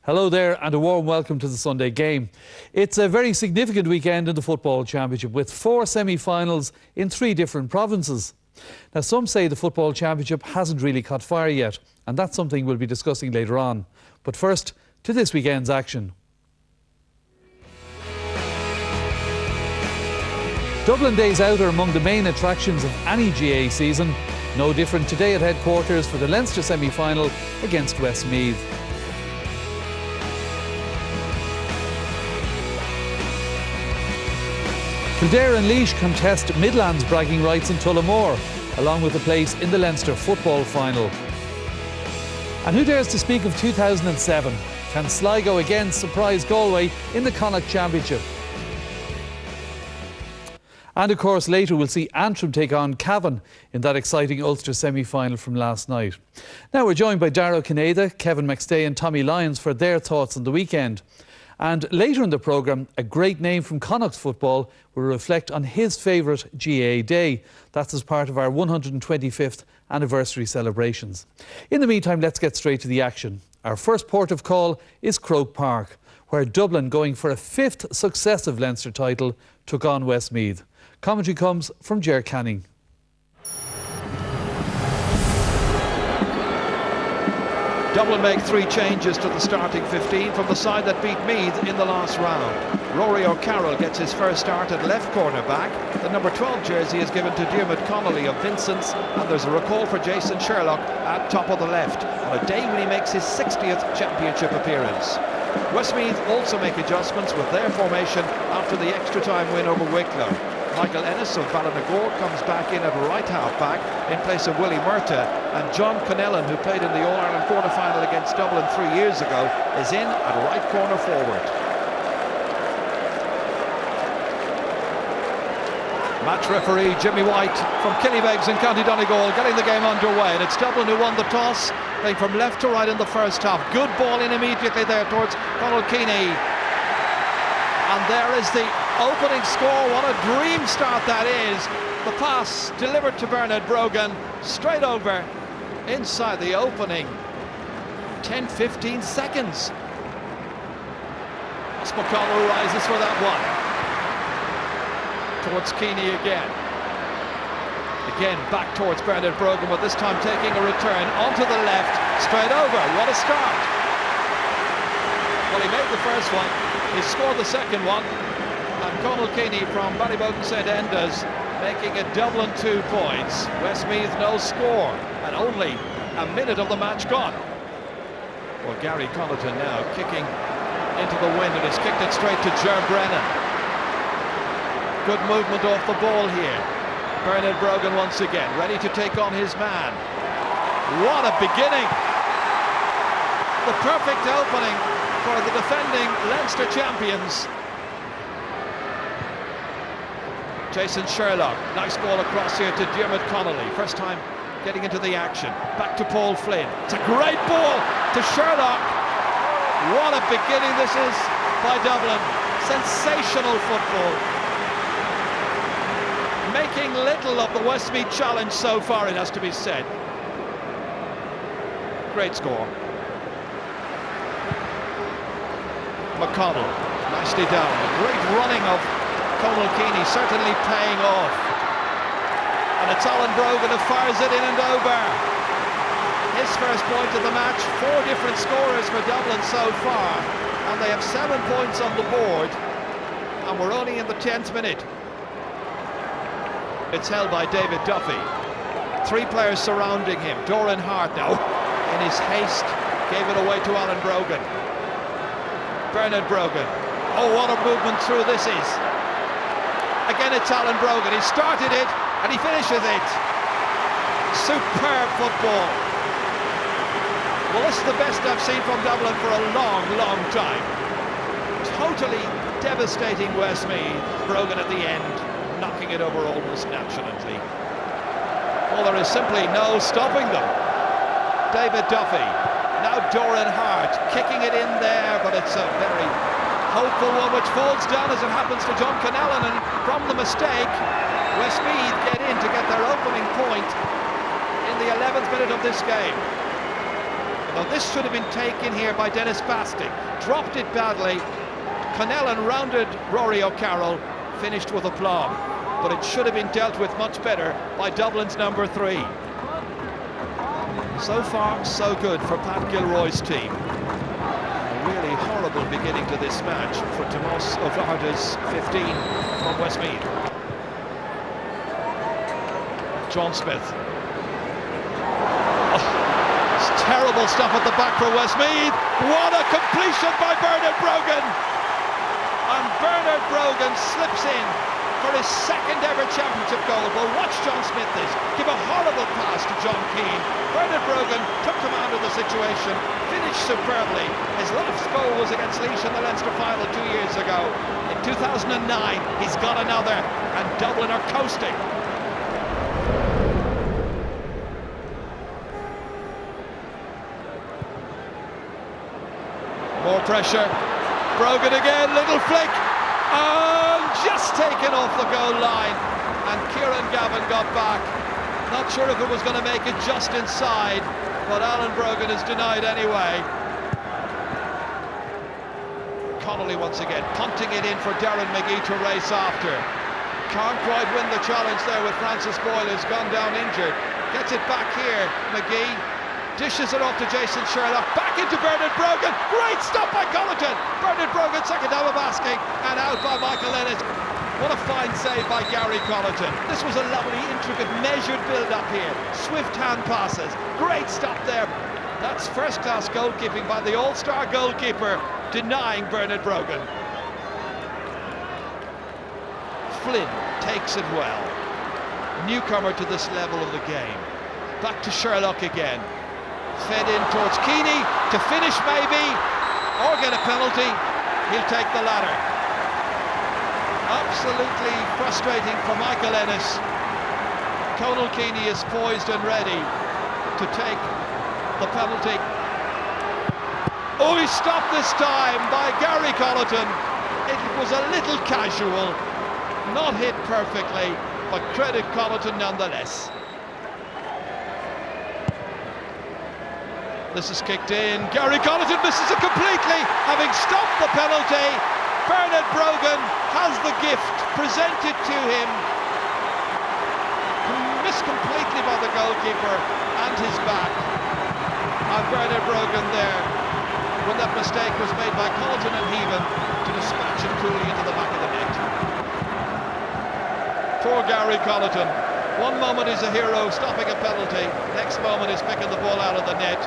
Hello there and a warm welcome to the Sunday game. It's a very significant weekend in the Football Championship with 4 semi-finals in 3 different provinces. Now some say the Football Championship hasn't really caught fire yet, and that's something we'll be discussing later on. But first, to this weekend's action. Dublin Days Out are among the main attractions of any GAA season. No different today at headquarters for the Leinster semi-final against Westmeath. Kildare and Laois contest Midlands bragging rights in Tullamore, along with a place in the Leinster football final. And who dares to speak of 2007? Can Sligo again surprise Galway in the Connacht Championship? And of course later we'll see Antrim take on Cavan in that exciting Ulster semi-final from last night. Now we're joined by Darragh Cinnéide, Kevin McStay and Tommy Lyons for their thoughts on the weekend. And later in the programme, a great name from Connacht football will reflect on his favourite GAA day. That's as part of our 125th anniversary celebrations. In the meantime, let's get straight to the action. Our first port of call is Croke Park, where Dublin, going for a 5th successive Leinster title, took on Westmeath. Commentary comes from Ger Canning. Dublin make 3 changes to the starting 15 from the side that beat Meath in the last round. Rory O'Carroll gets his first start at left corner back. The number 12 jersey is given to Diarmuid Connolly of Vincent's, and there's a recall for Jason Sherlock at top of the left on a day when he makes his 60th championship appearance. Westmeath also make adjustments with their formation after the extra time win over Wicklow. Michael Ennis of Ballynagore comes back in at right half back in place of Willie Murtagh, and John Connellan, who played in the All-Ireland quarter-final against Dublin 3 years ago, is in at right corner forward. Match referee Jimmy White from Killybegs in County Donegal getting the game underway, and it's Dublin who won the toss, playing from left to right in the first half. Good ball in immediately there towards Conal Keaney. And there is the opening score. What a dream start that is. The pass delivered to Bernard Brogan, straight over inside the opening 10-15 seconds. Ross McConnell rises for that one. Towards Keaney again. Again back towards Bernard Brogan, but this time taking a return onto the left, straight over. What a start. Well, he made the first one. He scored the second one, and Conal Keaney from Ballyboden St Enda's making it Dublin 2 points. Westmeath no score, and only a minute of the match gone. Well, Gary Connaughton now kicking into the wind, and he's kicked it straight to Ger Brennan. Good movement off the ball here. Bernard Brogan once again, ready to take on his man. What a beginning! The perfect opening for the defending Leinster champions. Jason Sherlock, nice ball across here to Diarmuid Connolly. First time getting into the action. Back to Paul Flynn. It's a great ball to Sherlock. What a beginning this is by Dublin. Sensational football. Making little of the Westmeath challenge so far, it has to be said. Great score. McConnell, nicely down. A great running of Conal Keaney, certainly paying off. And it's Alan Brogan who fires it in and over. His first point of the match. 4 different scorers for Dublin so far, and they have 7 points on the board, and we're only in the 10th minute. It's held by David Duffy. 3 players surrounding him. Doran Hart now, in his haste, gave it away to Alan Brogan. Bernard Brogan. Oh, what a movement through this is. Again, it's Alan Brogan. He started it and he finishes it. Superb football. Well, this is the best I've seen from Dublin for a long, long time. Totally devastating Westmeath. Brogan at the end, knocking it over almost nonchalantly. Well, there is simply no stopping them. David Duffy. Now Doran Hart kicking it in there, but it's a very hopeful one which falls down as it happens to John Connellan, and from the mistake Westmeath get in to get their opening point in the 11th minute of this game. Now this should have been taken here by Dennis Bastick. Dropped it badly. Connellan rounded Rory O'Carroll, finished with aplomb. But it should have been dealt with much better by Dublin's number 3. So far, so good for Pat Gilroy's team. A really horrible beginning to this match for Tomás O'Flaherty's 15 from Westmeath. John Smith. It's terrible stuff at the back for Westmeath. What a completion by Bernard Brogan! And Bernard Brogan slips in for his second ever championship goal. Well, watch John Smith this. Give a horrible pass to John Keane. Bernard Brogan took command of the situation, finished superbly. His last goal was against Laois in the Leinster final 2 years ago. In 2009, he's got another, and Dublin are coasting. More pressure. Brogan again, little flick. And just taken off the goal line. And Kieran Gavin got back. Not sure if it was going to make it just inside, but Alan Brogan is denied anyway. Connolly once again, punting it in for Darren McGee to race after. Can't quite win the challenge there with Francis Boyle, who's gone down injured. Gets it back here, McGee. Dishes it off to Jason Sherlock, back into Bernard Brogan, great stop by Colleton. Bernard Brogan, second time of asking, and out by Michael Ennis. What a fine save by Gary Colleton. This was a lovely, intricate, measured build-up here. Swift hand passes, great stop there. That's first-class goalkeeping by the all-star goalkeeper, denying Bernard Brogan. Flynn takes it well. Newcomer to this level of the game. Back to Sherlock again. Fed in towards Keeney to finish maybe, or get a penalty. He'll take the latter. Absolutely frustrating for Michael Ennis. Conal Keeney is poised and ready to take the penalty. Oh, he stopped this time by Gary Colleton. It was a little casual, not hit perfectly, but credit Colleton nonetheless. This is kicked in. Gary Colleton misses it completely, having stopped the penalty. Bernard Brogan has the gift presented to him. Missed completely by the goalkeeper and his back. And Bernard Brogan there, when that mistake was made by Colleton and Heaven to dispatch it coolly into the back of the net. Poor Gary Colleton. One moment he's a hero, stopping a penalty. Next moment he's picking the ball out of the net.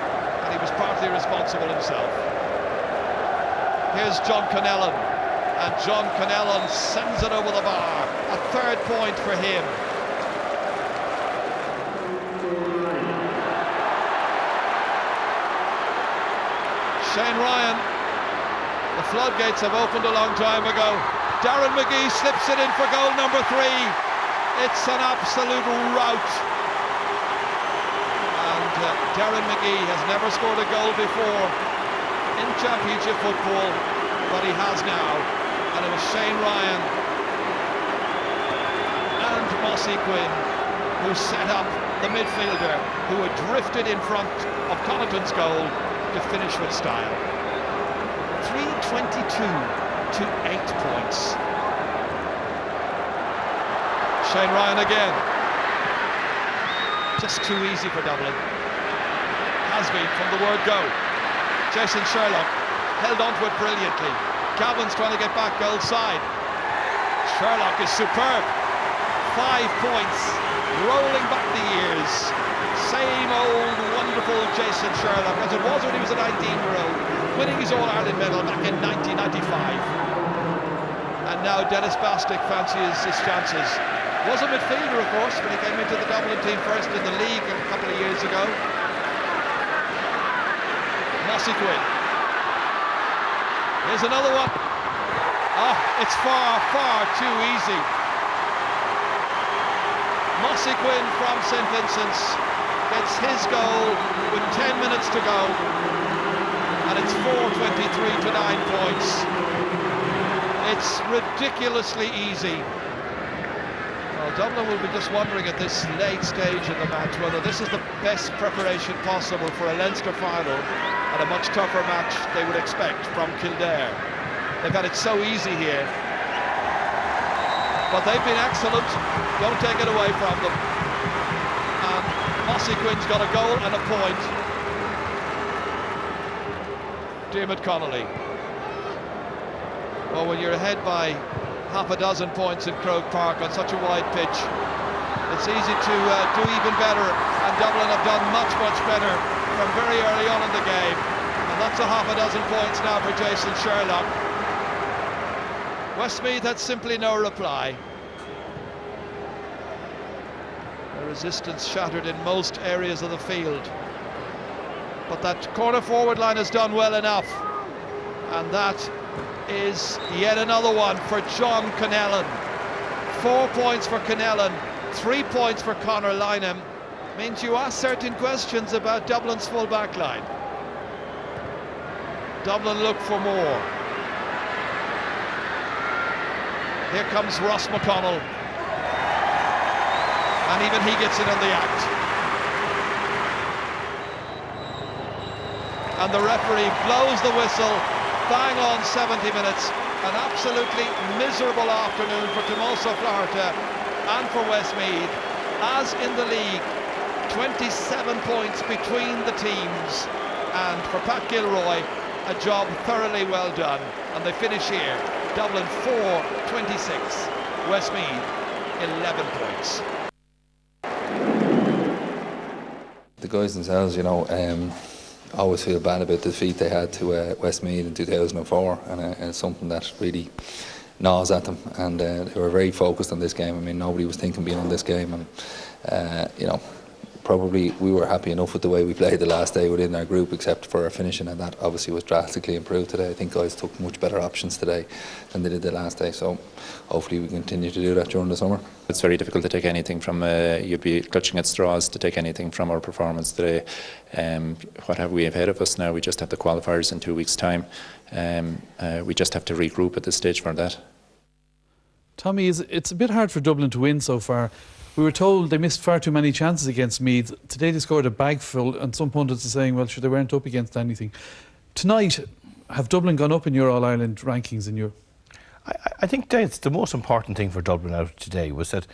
And he was partly responsible himself. Here's John Connellan, and John Connellan sends it over the bar. A third point for him. Shane Ryan, the floodgates have opened a long time ago. Darren McGee slips it in for goal number 3. It's an absolute rout. Darren McGee has never scored a goal before in championship football, but he has now, and it was Shane Ryan and Mossy Quinn who set up the midfielder who had drifted in front of Connaughton's goal to finish with style. 3:22 to 8 points. Shane Ryan again. Just too easy for Dublin. Has been from the word go. Jason Sherlock held onto it brilliantly. Gavin's trying to get back goal side. Sherlock is superb. 5 points, rolling back the years. Same old wonderful Jason Sherlock as it was when he was a 19-year-old, winning his All-Ireland medal back in 1995. And now Dennis Bastick fancies his chances. Was a midfielder, of course, when he came into the Dublin team first in the league a couple of years ago. Mossy Quinn. Here's another one. Oh, it's far, far too easy. Mossy Quinn from St Vincent's gets his goal with 10 minutes to go. And it's 4:23 to 9 points. It's ridiculously easy. Well, Dublin will be just wondering at this late stage in the match whether this is the best preparation possible for a Leinster final and a much tougher match they would expect from Kildare. They've had it so easy here, but they've been excellent. Don't take it away from them. And Mossy Quinn's got a goal and a point. Diarmuid Connolly. Well, when you're ahead by half a dozen points in Croke Park on such a wide pitch, it's easy to do even better, and Dublin have done much better from very early on in the game, and that's a half a dozen points now for Jason Sherlock. Westmeath had simply no reply. The resistance shattered in most areas of the field, but that corner forward line has done well enough, and that is yet another one for John Connellan. 4 points for Connellan, 3 points for Conor Lynham. Means you ask certain questions about Dublin's full back line. Dublin look for more. Here comes Ross McConnell, and even he gets in on the act. And the referee blows the whistle. Bang on 70 minutes. An absolutely miserable afternoon for Tommaso Flaherty and for Westmeath. As in the league, 27 points between the teams. And for Pat Gilroy, a job thoroughly well done. And they finish here. Dublin 4-26. Westmeath 11 points. The guys themselves, always feel bad about the defeat they had to Westmeath in 2004, and it's something that really gnaws at them, and they were very focused on this game. I mean, nobody was thinking beyond this game, and probably we were happy enough with the way we played the last day within our group, except for our finishing, and that obviously was drastically improved today. I think guys took much better options today than they did the last day, so hopefully we continue to do that during the summer. It's very difficult to take anything from, you'd be clutching at straws to take anything from our performance today. What have we ahead of us now? We just have the qualifiers in 2 weeks' time. We just have to regroup at this stage for that. Tommy, it's a bit hard for Dublin to win so far. We were told they missed far too many chances against Meath. Today they scored a bag full, and some pundits are saying, well, sure, they weren't up against anything. Tonight, have Dublin gone up in your All-Ireland rankings? I think that's the most important thing for Dublin out of today was that,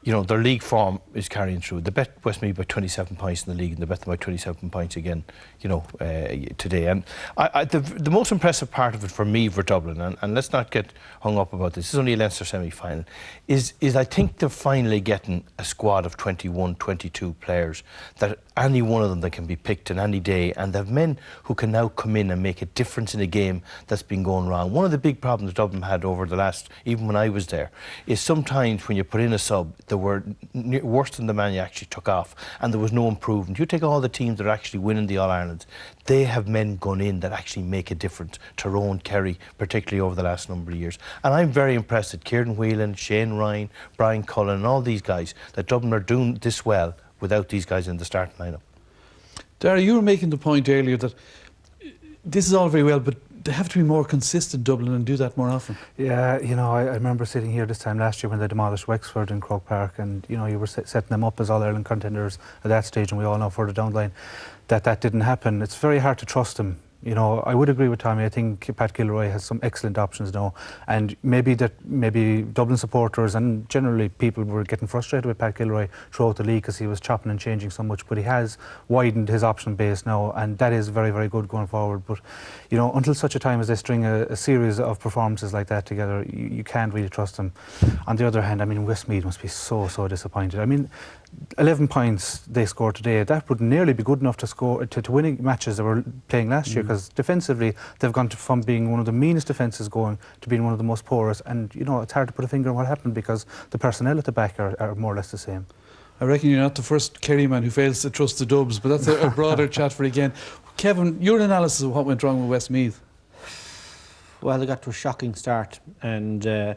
their league form is carrying through. They bet Westmeath by 27 points in the league, and they bet them by 27 points again, today. And the most impressive part of it for me, for Dublin, and let's not get hung up about this is only a Leinster semi-final, is I think they're finally getting a squad of 21, 22 players, that any one of them that can be picked in any day, and they have men who can now come in and make a difference in a game that's been going wrong. One of the big problems Dublin had over the last, even when I was there, is sometimes when you put in a sub, they were worse than the man you actually took off, and there was no improvement. You take all the teams that are actually winning the All-Ireland, they have men gone in that actually make a difference. Tyrone, Kerry, particularly over the last number of years. And I'm very impressed that Kieran Whelan, Shane Ryan, Brian Cullen and all these guys, that Dublin are doing this well without these guys in the starting lineup. Dara, you were making the point earlier that this is all very well, but they have to be more consistent, Dublin, and do that more often. Yeah, I remember sitting here this time last year when they demolished Wexford in Croke Park, and you were setting them up as All-Ireland contenders at that stage, and we all know further down the line that didn't happen. It's very hard to trust them. I would agree with Tommy. I think Pat Gilroy has some excellent options now, and maybe Dublin supporters and generally people were getting frustrated with Pat Gilroy throughout the league because he was chopping and changing so much, but he has widened his option base now, and that is very, very good going forward. But until such a time as they string a series of performances like that together, you can't really trust them. On the other hand, Westmeath must be so disappointed. 11 points they scored today, that would nearly be good enough to score to winning matches they were playing last year, because defensively they've gone from being one of the meanest defences going to being one of the most porous, and it's hard to put a finger on what happened because the personnel at the back are more or less the same. I reckon you're not the first Kerry man who fails to trust the Dubs, but that's a broader chat for again. Kevin, your analysis of what went wrong with Westmeath? Well, they got to a shocking start, and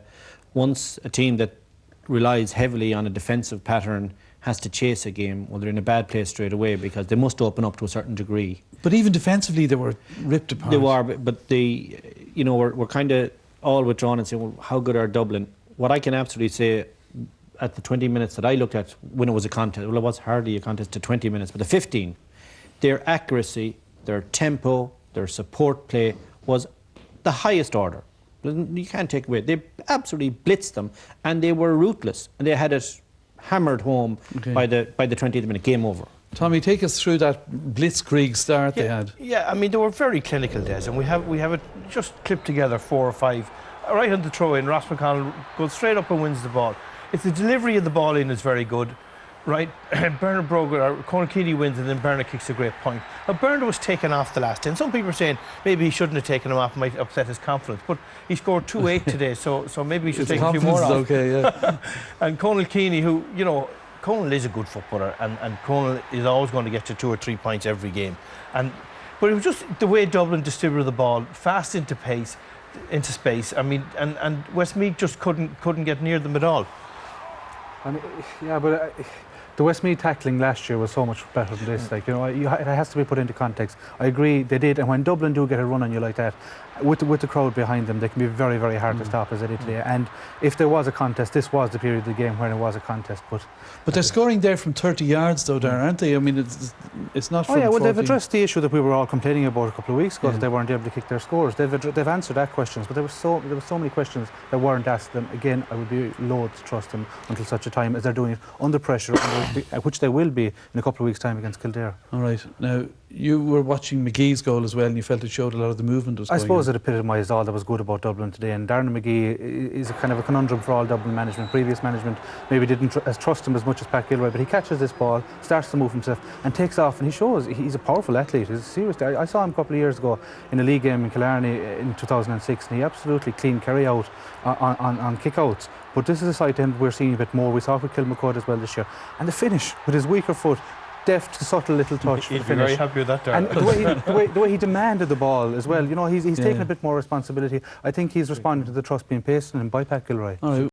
once a team that relies heavily on a defensive pattern has to chase a game, well, they're in a bad place straight away because they must open up to a certain degree. But even defensively, they were ripped apart. They were, but we're kind of all withdrawn and saying, well, how good are Dublin? What I can absolutely say at the 20 minutes that I looked at when it was a contest, well, it was hardly a contest to 20 minutes, but the 15, their accuracy, their tempo, their support play was the highest order. You can't take away. They absolutely blitzed them, and they were ruthless, and they had it hammered home by the 20th minute. Game over. Tommy, take us through that blitzkrieg start they had. Yeah, I mean, they were very clinical days, and we have it just clipped together 4 or 5. Right on the throw in, Ross McConnell goes straight up and wins the ball. It's the delivery of the ball in is very good. Right, Bernard Brogan or Conor Keeley wins, and then Bernard kicks a great point. Now Bernard was taken off the last 10. Some people are saying maybe he shouldn't have taken him off, might upset his confidence. But he scored 2-8 today, so maybe he should take a few more off. Okay, yeah. And Conor Keeley, who Conor is a good footballer, and Conor is always going to get you 2 or 3 points every game. But it was just the way Dublin distributed the ball, fast into space. I mean, and Westmeath just couldn't get near them at all. The Westmeath tackling last year was so much better than this. Like, it has to be put into context. I agree, they did, and when Dublin do get a run on you like that, with the crowd behind them, they can be very, very hard to stop, as they did today. And if there was a contest, this was the period of the game when it was a contest. But they're scoring there from 30 yards, though, Darren, aren't they? I mean, it's not from 40. They've addressed the issue that we were all complaining about a couple of weeks ago, that they weren't able to kick their scores. They've answered that question, but there were so many questions that weren't asked them. Again, I would be loath to trust them until such a time as they're doing it under pressure, which they will be in a couple of weeks' time against Kildare. All right. Now, you were watching McGee's goal as well, and you felt it showed a lot of the movement was going on. I suppose it epitomised all that was good about Dublin today, and Darren McGee is a kind of a conundrum for all Dublin management. Previous management maybe didn't trust him as much as Pat Gilroy, but he catches this ball, starts to move himself and takes off, and he shows he's a powerful athlete. I saw him a couple of years ago in a league game in Killarney in 2006, and he absolutely clean carry out on kick-outs. But this is a side to him we're seeing a bit more. We saw it with Kilmacud as well this year. And the finish with his weaker foot, deft, subtle little touch. He'd be very happy with that, Darren. And the way he demanded the ball as well, he's taken a bit more responsibility. I think he's responding to the trust being placed on him by Pat Gilroy. All right.